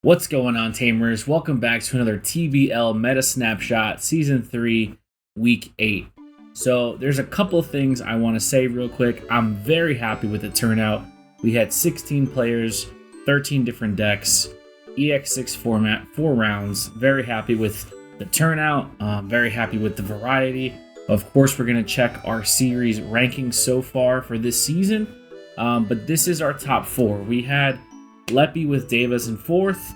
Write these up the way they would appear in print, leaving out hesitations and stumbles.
What's going on, Tamers? Welcome back to another TBL Meta Snapshot Season 3, Week 8. So, there's a couple of things I want to say real quick. I'm very happy with the turnout. We had 16 players, 13 different decks, EX6 format, 4 rounds. Very happy with the turnout. Very happy with the variety. Of course, we're going to check our series rankings so far for this season. But this is our top 4. We had Leppy with Davis in 4th,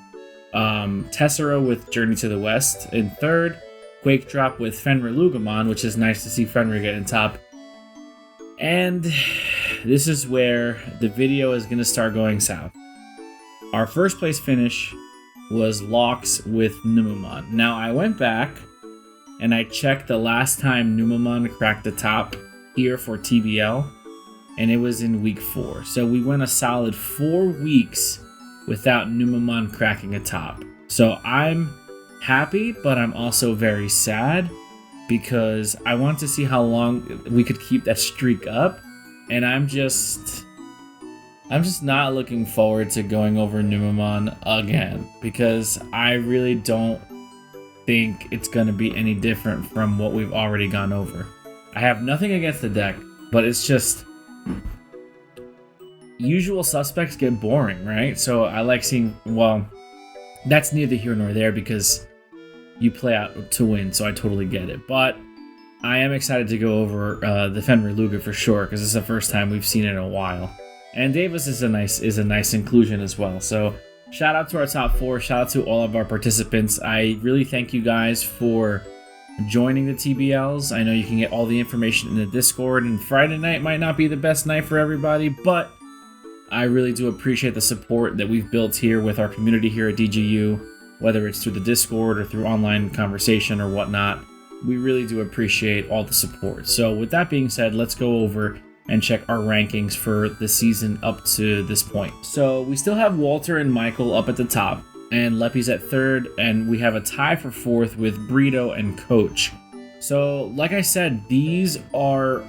Tessera with Journey to the West in 3rd, Quake Drop with Fenrir Lugamon, which is nice to see Fenrir get in top. And this is where the video is going to start going south. Our first place finish was Locks with Numemon. Now, I went back and I checked the last time Numemon cracked the top here for TBL, and it was in week 4. So we went a solid 4 weeks without Numemon cracking a top. So I'm happy, but I'm also very sad because I want to see how long we could keep that streak up, and I'm just not looking forward to going over Numemon again because I really don't think it's going to be any different from what we've already gone over. I have nothing against the deck, but it's just usual suspects get boring, right? So I like seeing, well, that's neither here nor there because you play out to win, so I totally get it. But I am excited to go over the Fenrir Luga for sure because it's the first time we've seen it in a while. And Davis is a nice inclusion as well. So shout out to our top 4. Shout out to all of our participants. I really thank you guys for joining the TBLs. I know you can get all the information in the Discord, and Friday night might not be the best night for everybody, but I really do appreciate the support that we've built here with our community here at DGU, whether it's through the Discord or through online conversation or whatnot. We really do appreciate all the support. So with that being said, let's go over and check our rankings for the season up to this point. So we still have Walter and Michael up at the top, and Leppy's at 3rd, and we have a tie for 4th with Brito and Coach. So like I said, these are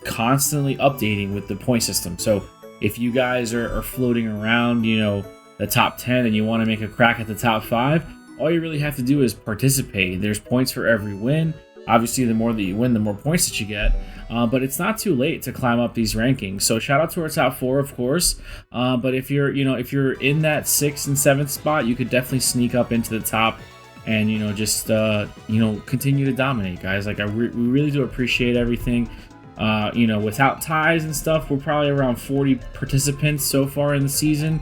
constantly updating with the point system. So if you guys are floating around, the top 10 and you want to make a crack at the top 5, all you really have to do is participate. There's points for every win. Obviously, the more that you win, the more points that you get. But it's not too late to climb up these rankings. So shout out to our top 4, of course. But if you're in that 6th and 7th spot, you could definitely sneak up into the top and just continue to dominate, guys. Like we really do appreciate everything. Without ties and stuff, we're probably around 40 participants so far in the season,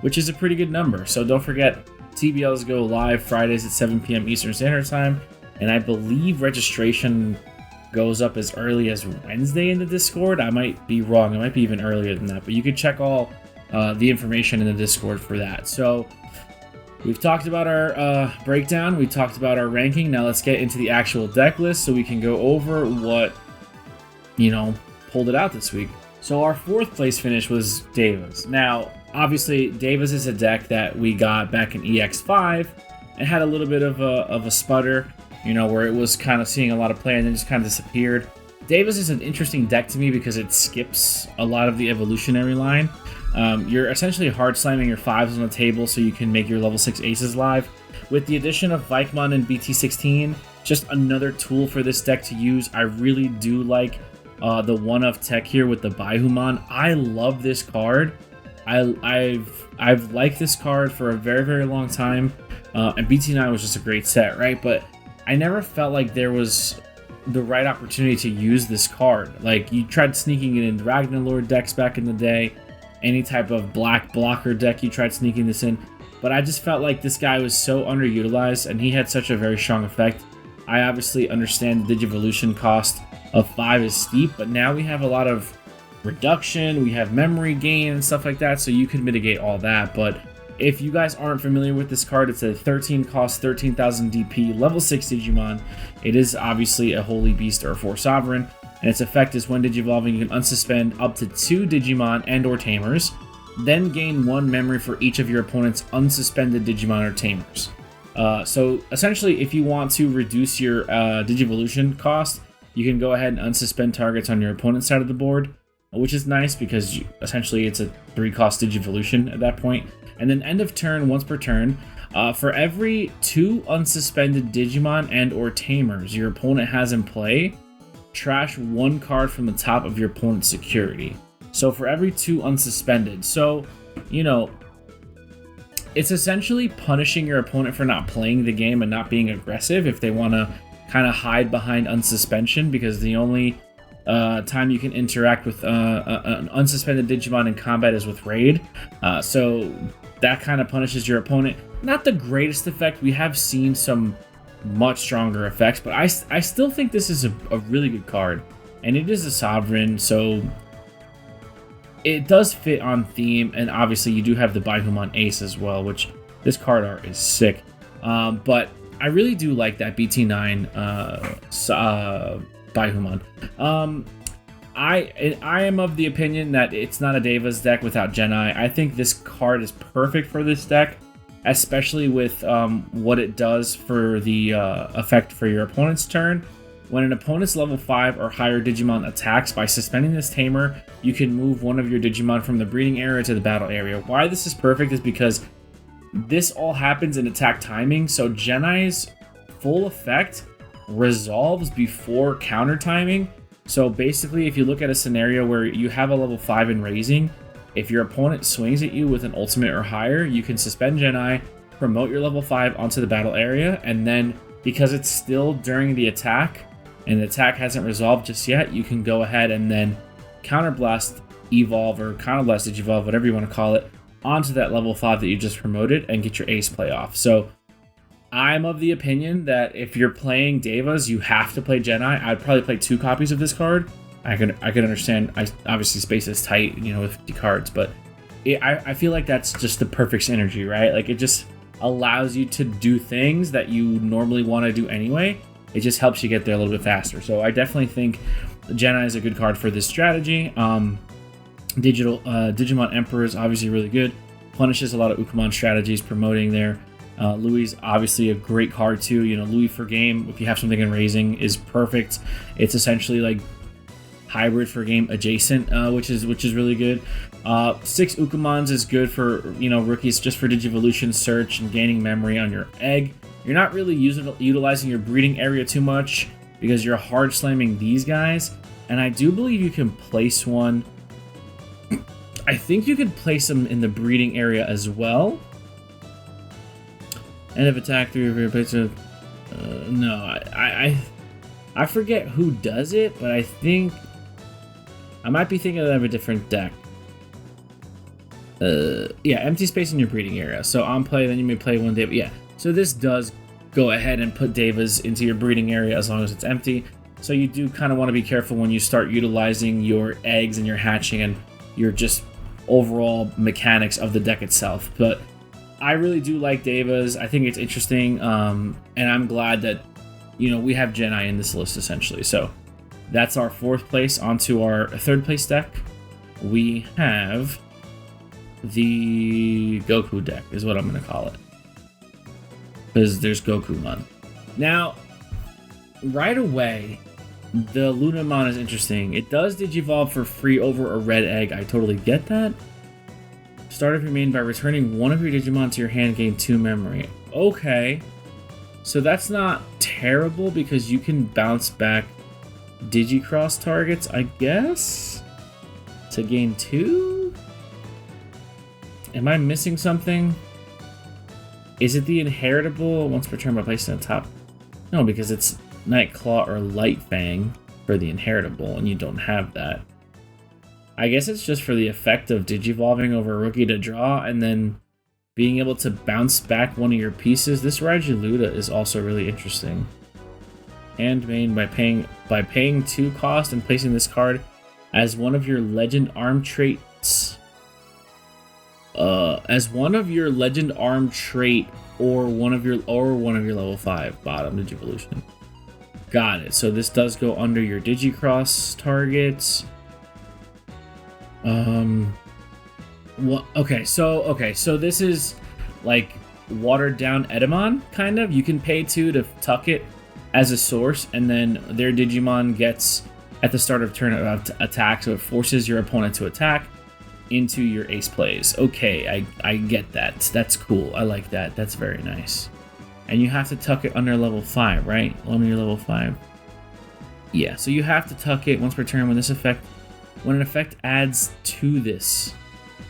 which is a pretty good number. So don't forget, TBLs go live Fridays at 7 p.m. Eastern Standard Time, and I believe registration goes up as early as Wednesday in the Discord. I might be wrong. It might be even earlier than that, but you can check all the information in the Discord for that. So we've talked about our breakdown. We talked about our ranking. Now let's get into the actual deck list so we can go over what pulled it out this week. So our 4th place finish was Davis. Now, obviously, Davis is a deck that we got back in EX5 and had a little bit of a sputter, where it was kind of seeing a lot of play and then just kind of disappeared. Davis is an interesting deck to me because it skips a lot of the evolutionary line. You're essentially hard slamming your 5s on the table so you can make your level 6 aces live. With the addition of Vikemon and BT16, just another tool for this deck to use. I really do like the one-of tech here with the Baihumon. I love this card. I've liked this card for a very, very long time. And BT9 was just a great set, right? But I never felt like there was the right opportunity to use this card. Like, you tried sneaking it in Ragnarlord decks back in the day. Any type of black blocker deck, you tried sneaking this in. But I just felt like this guy was so underutilized, and he had such a very strong effect. I obviously understand the Digivolution cost of 5 is steep, but now we have a lot of reduction, we have memory gain and stuff like that, so you can mitigate all that. But if you guys aren't familiar with this card, it's a 13 cost, 13,000 DP, level 6 Digimon. It is obviously a Holy Beast or a 4 Sovereign, and its effect is when Digivolving, you can unsuspend up to 2 Digimon and or Tamers, then gain 1 memory for each of your opponent's unsuspended Digimon or Tamers. So essentially, if you want to reduce your Digivolution cost, you can go ahead and unsuspend targets on your opponent's side of the board, which is nice because essentially it's a 3-cost Digivolution at that point. And then end of turn, once per turn, for every 2 unsuspended Digimon and or Tamers your opponent has in play, trash 1 card from the top of your opponent's security. So for every 2 unsuspended. So, you know, it's essentially punishing your opponent for not playing the game and not being aggressive if they want to kind of hide behind unsuspension, because the only time you can interact with an unsuspended Digimon in combat is with Raid. So that kind of punishes your opponent. Not the greatest effect. We have seen some much stronger effects, but I still think this is a really good card. And it is a Sovereign, so it does fit on theme, and obviously you do have the Baihumon Ace as well, which this card art is sick. But I really do like that BT9 Baihumon. I am of the opinion that it's not a Deva's deck without Genai. I think this card is perfect for this deck, especially with what it does for the effect for your opponent's turn. When an opponent's level 5 or higher Digimon attacks, by suspending this Tamer, you can move one of your Digimon from the breeding area to the battle area. Why this is perfect is because this all happens in attack timing, so Genai's full effect resolves before counter timing. So basically, if you look at a scenario where you have a level 5 in raising, if your opponent swings at you with an ultimate or higher, you can suspend Genai, promote your level 5 onto the battle area, and then because it's still during the attack, and the attack hasn't resolved just yet, you can go ahead and then Counterblast Evolve, or Counterblast Digivolve, whatever you want to call it, onto that level 5 that you just promoted and get your ace play off. So I'm of the opinion that if you're playing Devas, you have to play Genai. I'd probably play 2 copies of this card. I could understand, obviously space is tight, you know, with 50 cards, but I feel like that's just the perfect synergy, right? Like, it just allows you to do things that you normally want to do anyway. It just helps you get there a little bit faster. So I definitely think Genai is a good card for this strategy. Digimon Emperor is obviously really good. Punishes a lot of Ukamon strategies, promoting there. Louis is obviously a great card too. You know, Louis for game, if you have something in raising, is perfect. It's essentially like hybrid for game adjacent, which is really good. 6 Ukamons is good for, you know, rookies, just for Digivolution search and gaining memory on your egg. You're not really utilizing your breeding area too much because you're hard slamming these guys. And I do believe you can place one. I think you could place them in the breeding area as well. End of attack 3 of your picture. No, I forget who does it, but I think I might be thinking of a different deck. Yeah, empty space in your breeding area. So on play, then you may play one Deva. Yeah, so this does go ahead and put Devas into your breeding area as long as it's empty. So you do kind of want to be careful when you start utilizing your eggs and your hatching and your just overall mechanics of the deck itself. But I really do like Devas. I think it's interesting, and I'm glad that, you know, we have Genai in this list essentially. So that's our 4th place. Onto our 3rd place deck. We have the Goku deck, is what I'm going to call it, because there's Gokumon. Now, right away, the Lunamon is interesting. It does Digivolve for free over a red egg. I totally get that. Start of your main by returning one of your Digimon to your hand, gain 2 memory. Okay. So that's not terrible because you can bounce back Digicross targets, I guess, to gain 2? Am I missing something? Is it the inheritable once per turn by placing on top? No, because it's Nightclaw or Light Fang for the inheritable, and you don't have that. I guess it's just for the effect of Digivolving over a rookie to draw, and then being able to bounce back one of your pieces. This Raijuluda is also really interesting. Handmade by paying 2 cost and placing this card as one of your legend arm traits. As one of your legend arm trait or one of your level 5 bottom Digivolution. Got it. So this does go under your Digicross targets. So this is like watered down Edamon, kind of. You can pay 2 to tuck it as a source, and then their Digimon gets at the start of turn attack, so it forces your opponent to attack. into your ace plays. Okay, I get that. That's cool. I like that. That's very nice. And you have to tuck it under level 5, right? Under your level 5. Yeah, so you have to tuck it once per turn when an effect adds to this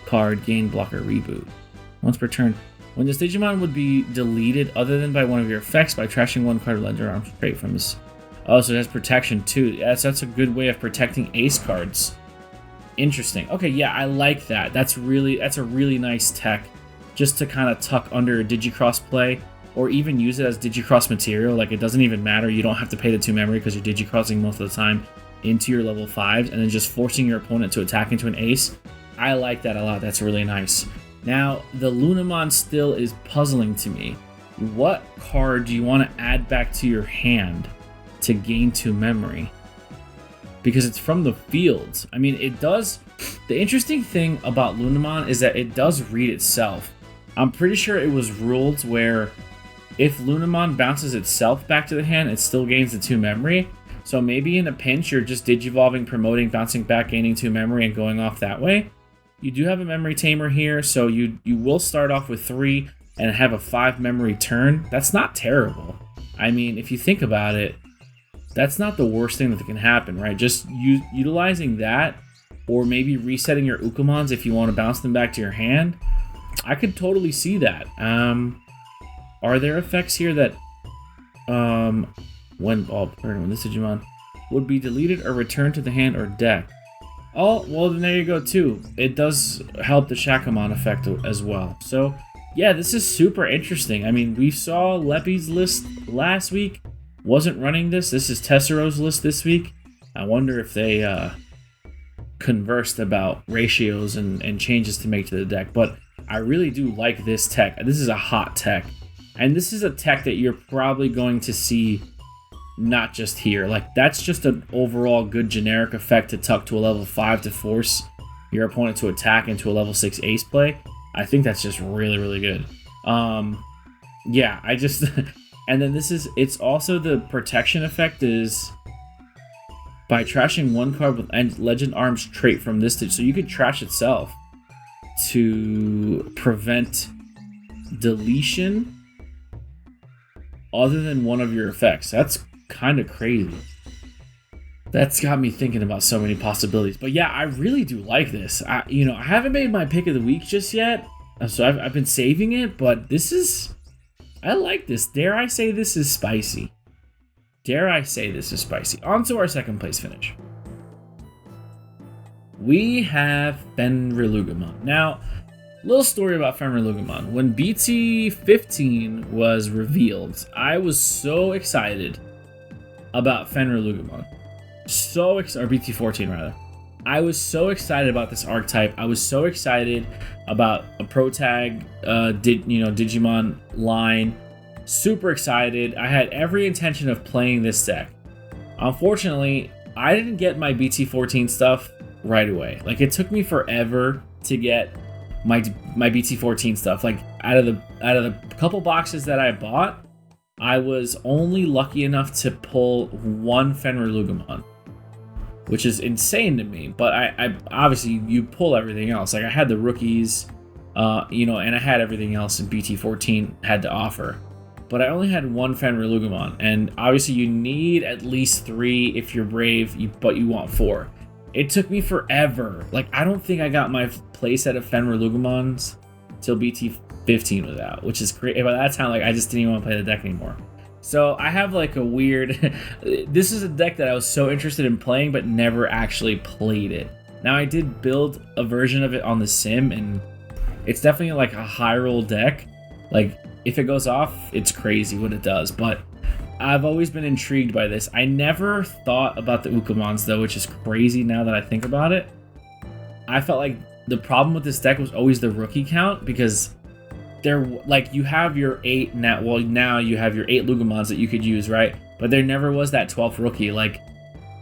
card, gain blocker reboot. Once per turn. When this Digimon would be deleted other than by one of your effects by trashing one card of Legend Arm straight from his... Oh, so it has protection too. Yes, that's a good way of protecting ace cards. Interesting. Okay, yeah, I like that. That's a really nice tech just to kind of tuck under a Digicross play, or even use it as Digicross material. Like, it doesn't even matter. You don't have to pay the 2 memory because you're Digicrossing most of the time into your level 5s and then just forcing your opponent to attack into an ace. I like that a lot. That's really nice. Now, the Lunamon still is puzzling to me. What card do you want to add back to your hand to gain 2 memory? Because it's from the fields. I mean, it does... The interesting thing about Lunamon is that it does read itself. I'm pretty sure it was ruled where if Lunamon bounces itself back to the hand, it still gains the 2 memory. So maybe in a pinch, you're just Digivolving, promoting, bouncing back, gaining 2 memory, and going off that way. You do have a memory tamer here, so you will start off with 3 and have a 5 memory turn. That's not terrible. I mean, if you think about it, that's not the worst thing that can happen, right? Just utilizing that, or maybe resetting your Ukamons if you want to bounce them back to your hand. I could totally see that. Are there effects here that when this Digimon would be deleted or returned to the hand or deck? Oh, well, then there you go, too. It does help the Shakamon effect as well. So, yeah, this is super interesting. I mean, we saw Leppy's list last week. Wasn't running this. This is Tessero's list this week. I wonder if they conversed about ratios and changes to make to the deck. But I really do like this tech. This is a hot tech. And this is a tech that you're probably going to see not just here. Like, that's just an overall good generic effect to tuck to a level 5 to force your opponent to attack into a level 6 ace play. I think that's just really, really good. Yeah, I just... And then it's also the protection effect is by trashing one card with Legend Arms trait from this so you could trash itself to prevent deletion other than one of your effects. That's kind of crazy. That's got me thinking about so many possibilities. But yeah, I really do like this. I haven't made my pick of the week just yet, so I've been saving it. But I like this. Dare I say this is spicy? On to our second place finish. We have Fenrir. Now, little story about Fenrir. When BT15 was revealed, I was so excited about Fenrir. Or BT14 rather. I was so excited about this archetype. I was so excited about a pro tag Digimon line. Super excited. I had every intention of playing this deck. Unfortunately, I didn't get my BT14 stuff right away. Like, it took me forever to get my BT14 stuff. Like, out of the couple boxes that I bought, I was only lucky enough to pull one Fenrir, which is insane to me. But I obviously, you pull everything else. Like, I had the rookies, and I had everything else in BT14 had to offer. But I only had one Fenrir, and obviously you need at least 3 if you're brave, but you want 4. It took me forever. Like, I don't think I got my playset of Fenrir till BT15 was out, which is great. By that time, like, I just didn't even want to play the deck anymore. So I have like a weird... This is a deck that I was so interested in playing, but never actually played it. Now, I did build a version of it on the sim, and it's definitely like a high roll deck. Like, if it goes off, it's crazy what it does, but I've always been intrigued by this. I never thought about the Ukamons, though, which is crazy now that I think about it. I felt like the problem with this deck was always the rookie count, because you have your 8 now. Well, now you have your 8 Lugamons that you could use, right? But there never was that 12th rookie. Like,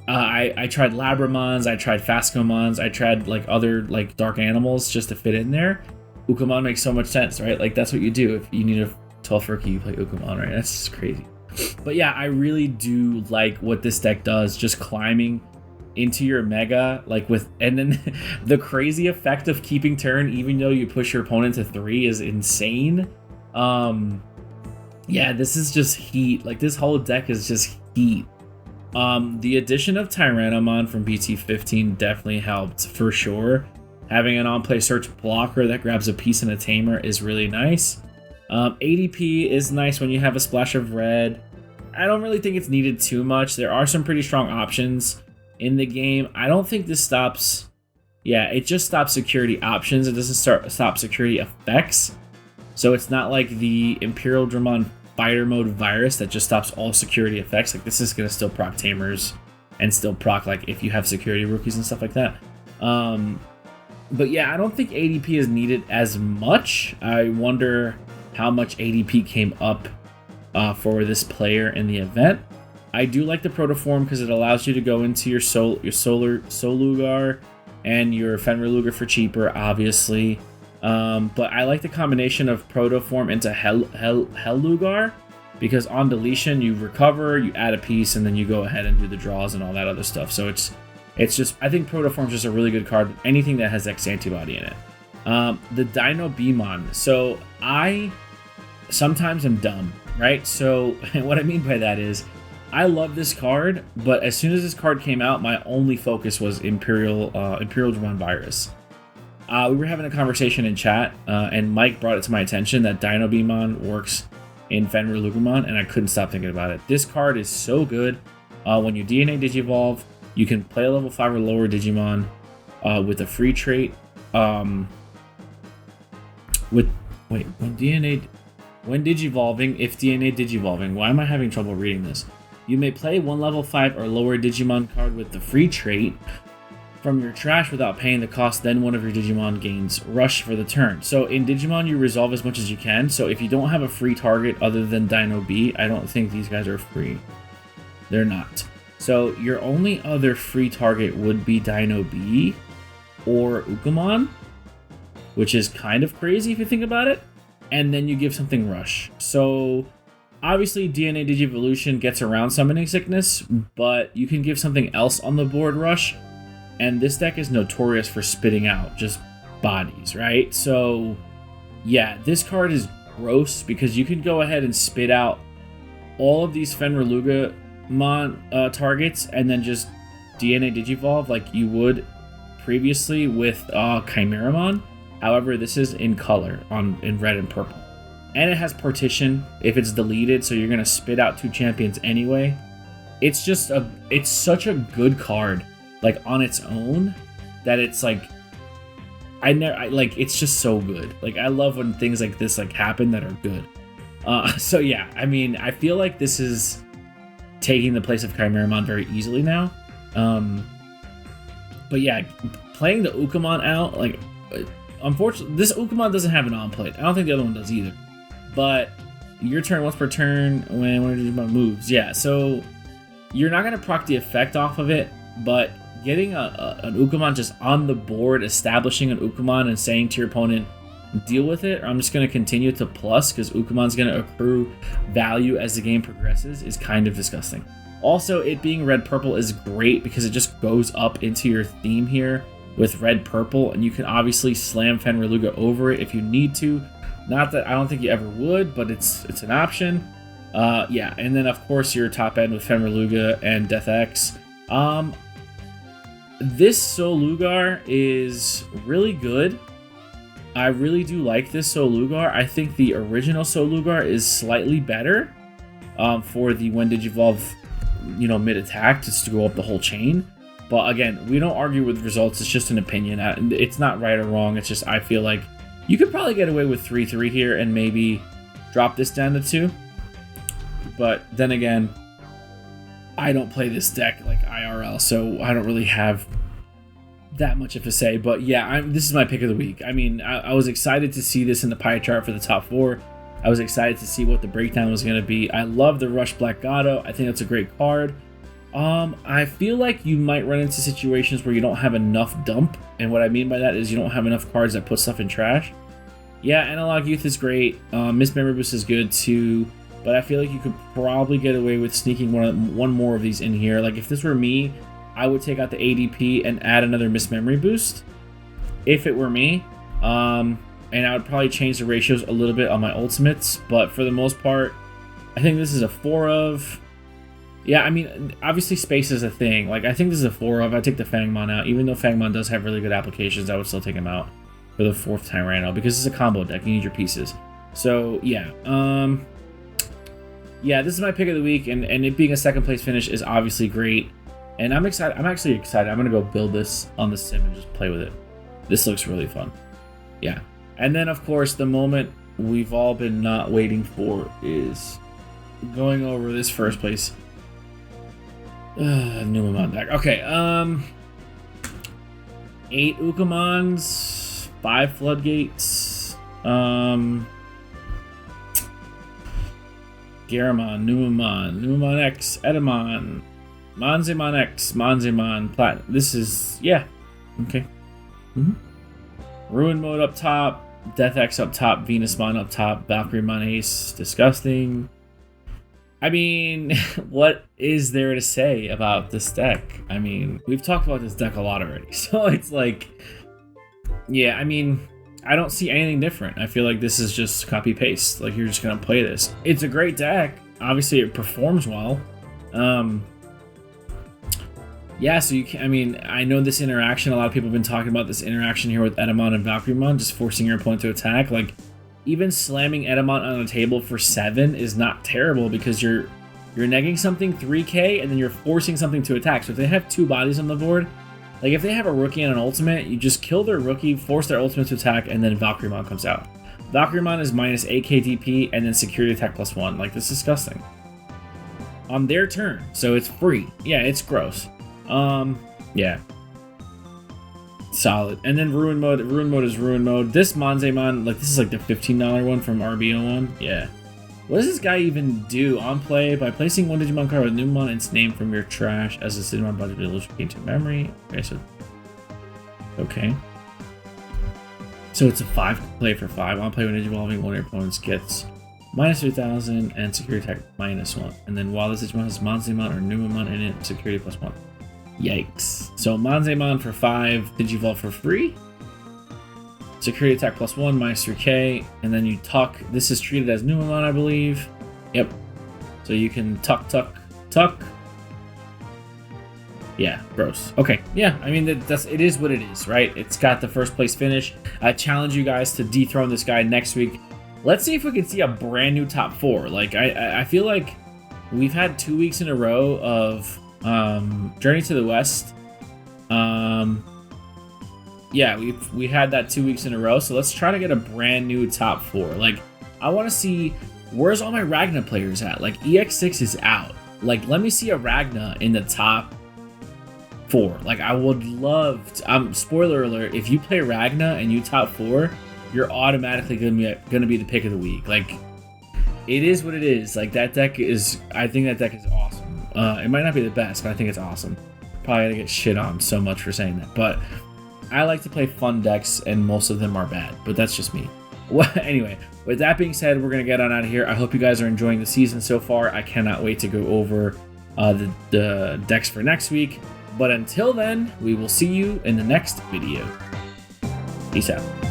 I tried Labramons, I tried Fascomons, I tried like other like dark animals just to fit in there. Ukamon makes so much sense, right? Like, that's what you do. If you need a 12th rookie, you play Ukamon, right? That's just crazy. But yeah, I really do like what this deck does, just climbing into your mega, like with, and then the crazy effect of keeping turn even though you push your opponent to 3 is insane. Yeah, this is just heat. Like, this whole deck is just heat. The addition of Tyrannomon from BT15 definitely helped for sure. Having an on-play search blocker that grabs a piece and a tamer is really nice. ADP is nice when you have a splash of red. I don't really think it's needed too much. There are some pretty strong options in the game. I don't think this stops... Yeah, it just stops security options. It doesn't stop security effects. So it's not like the Imperial Dramon Fighter Mode Virus that just stops all security effects. Like, this is going to still proc Tamers and still proc, like, if you have security rookies and stuff like that. But yeah, I don't think ADP is needed as much. I wonder how much ADP came up for this player in the event. I do like the Protoform because it allows you to go into your Solugar and your Fenrir for cheaper, obviously. But I like the combination of Protoform into Hellugar, because on deletion you recover, you add a piece, and then you go ahead and do the draws and all that other stuff. So it's just, I think Protoform's just a really good card. Anything that has X antibody in it. The Digimon. So I sometimes am dumb, right? So what I mean by that is, I love this card, but as soon as this card came out, my only focus was Imperial Dramon Virus. We were having a conversation in chat, and Mike brought it to my attention that Dinobimon works in Fenrir Lugermon, and I couldn't stop thinking about it. This card is so good. When you DNA Digivolve, you can play a level 5 or lower Digimon with a free trait. When Digivolving, if DNA Digivolving, why am I having trouble reading this? You may play one level 5 or lower Digimon card with the free trait from your trash without paying the cost, then one of your Digimon gains Rush for the turn. So in Digimon, you resolve as much as you can. So if you don't have a free target other than Dino B, I don't think these guys are free. They're not. So your only other free target would be Dino B or Ukamon, which is kind of crazy if you think about it. And then you give something Rush. So obviously DNA Digivolution gets around Summoning Sickness, but you can give something else on the board Rush. And this deck is notorious for spitting out just bodies, right? So yeah, this card is gross because you can go ahead and spit out all of these Fenrir Lugermon targets and then just DNA Digivolve like you would previously with Chimeramon. However, this is in color in red and purple. And it has partition if it's deleted, so you're going to spit out 2 champions anyway. It's such a good card, like on its own, that it's like it's just so good. Like, I love when things like this like happen that are good. So yeah, I mean, I feel like this is taking the place of Chimeramon very easily now. But yeah, playing the Ukamon out, like, unfortunately, this Ukamon doesn't have an on-plate. I don't think the other one does either. But your turn once per turn when one of your Digimon moves. Yeah, so you're not going to proc the effect off of it, but getting an Ukamon just on the board, establishing an Ukamon and saying to your opponent, deal with it, or I'm just going to continue to plus because Ukamon's going to accrue value as the game progresses, is kind of disgusting. Also, it being red-purple is great because it just goes up into your theme here with red-purple, and you can obviously slam Fenrir Luga over it if you need to. Not that I don't think you ever would, but it's an option. Yeah, and then of course your top end with Fenrir Luga and Death X. This Solugar is really good. I really do like this Solugar. I think the original Solugar is slightly better for the when Digivolve, mid attack, just to go up the whole chain. But again, we don't argue with results. It's just an opinion. It's not right or wrong. It's just I feel like you could probably get away with 3/3 here and maybe drop this down to 2. But then again, I don't play this deck like IRL, so I don't really have that much of a say. But yeah, this is my pick of the week. I mean, I was excited to see this in the pie chart for the top 4. I was excited to see what the breakdown was going to be. I love the Rush Black Gato. I think that's a great card. I feel like you might run into situations where you don't have enough dump, and what I mean by that is you don't have enough cards that put stuff in trash. Yeah, Analog Youth is great. Miss Memory Boost is good too, but I feel like you could probably get away with sneaking one more of these in here. Like, if this were me, I would take out the ADP and add another Miss Memory boost if it were me. And I would probably change the ratios a little bit on my ultimates, but for the most part, I think this is a 4 of. Yeah, I mean, obviously space is a thing. Like, I think this is a 4 of. I take the Fangmon out. Even though Fangmon does have really good applications, I would still take him out for the 4th Tyranno because it's a combo deck. You need your pieces. So, yeah. Yeah, this is my pick of the week, and it being a 2nd place finish is obviously great. And I'm excited. I'm actually excited. I'm going to go build this on the sim and just play with it. This looks really fun. Yeah. And then, of course, the moment we've all been not waiting for is going over this 1st place Numamon deck. Okay, 8 Ukamons, 5 Floodgates, Garamon, Numamon X, Edamon, Monzemon X, Monzemon Platinum. This is, yeah, okay. Ruin Mode up top, Death X up top, Venusmon up top, Valkyremon Ace, disgusting. I mean, what is there to say about this deck? I mean, we've talked about this deck a lot already, so it's like, yeah, I mean, I don't see anything different. I feel like this is just copy-paste. Like, you're just gonna play this. It's a great deck. Obviously, it performs well. Yeah, so you can, I mean, I know this interaction, a lot of people have been talking about this interaction here with Edamon and Valkyremon, just forcing your opponent to attack. Like, even slamming Edamon on a table for 7 is not terrible because you're negging something 3k and then you're forcing something to attack. So if they have 2 bodies on the board, like if they have a rookie and an ultimate, you just kill their rookie, force their ultimate to attack, and then Valkyremon comes out. Valkyremon is minus AKDP and then security attack +1. Like, this is disgusting. On their turn, so it's free. Yeah, it's gross. Yeah. Solid. And then Ruin Mode. Ruin Mode is Ruin Mode. This Monzemon, like, this is like the $15 one from RBO1. Yeah. What does this guy even do? On play, by placing 1 Digimon card with Numamon and its name from your trash as a Digimon body to illustrate to memory. Okay, so. Okay. So it's a 5 play for 5. On play when Digivolving, one of your opponents gets minus 3,000 and security attack -1. And then while this Digimon has Monzemon or Numamon in it, security +1. Yikes. So Monzemon for 5, Digivolve for free. Security attack +1, minus 3k. And then you tuck. This is treated as Numamon, I believe. Yep. So you can tuck. Yeah, gross. Okay, yeah, I mean, it is what it is, right? It's got the 1st place finish. I challenge you guys to dethrone this guy next week. Let's see if we can see a brand new top 4. Like, I feel like we've had 2 weeks in a row of Journey to the West. Yeah, we had that 2 weeks in a row, so let's try to get a brand new top 4. Like, I want to see, where's all my Ragna players at? Like, EX6 is out. Like, let me see a Ragna in the top 4. Like, I would love to, spoiler alert, if you play Ragna and you top 4, you're automatically gonna be the pick of the week. Like, it is what it is. Like, that deck is, I think that deck is awesome. It might not be the best, but I think it's awesome. Probably gonna get shit on so much for saying that, but I like to play fun decks, and most of them are bad, but that's just me. Well, anyway, with that being said, we're gonna get on out of here. I hope you guys are enjoying the season so far. I cannot wait to go over the decks for next week, but until then, we will see you in the next video. Peace out.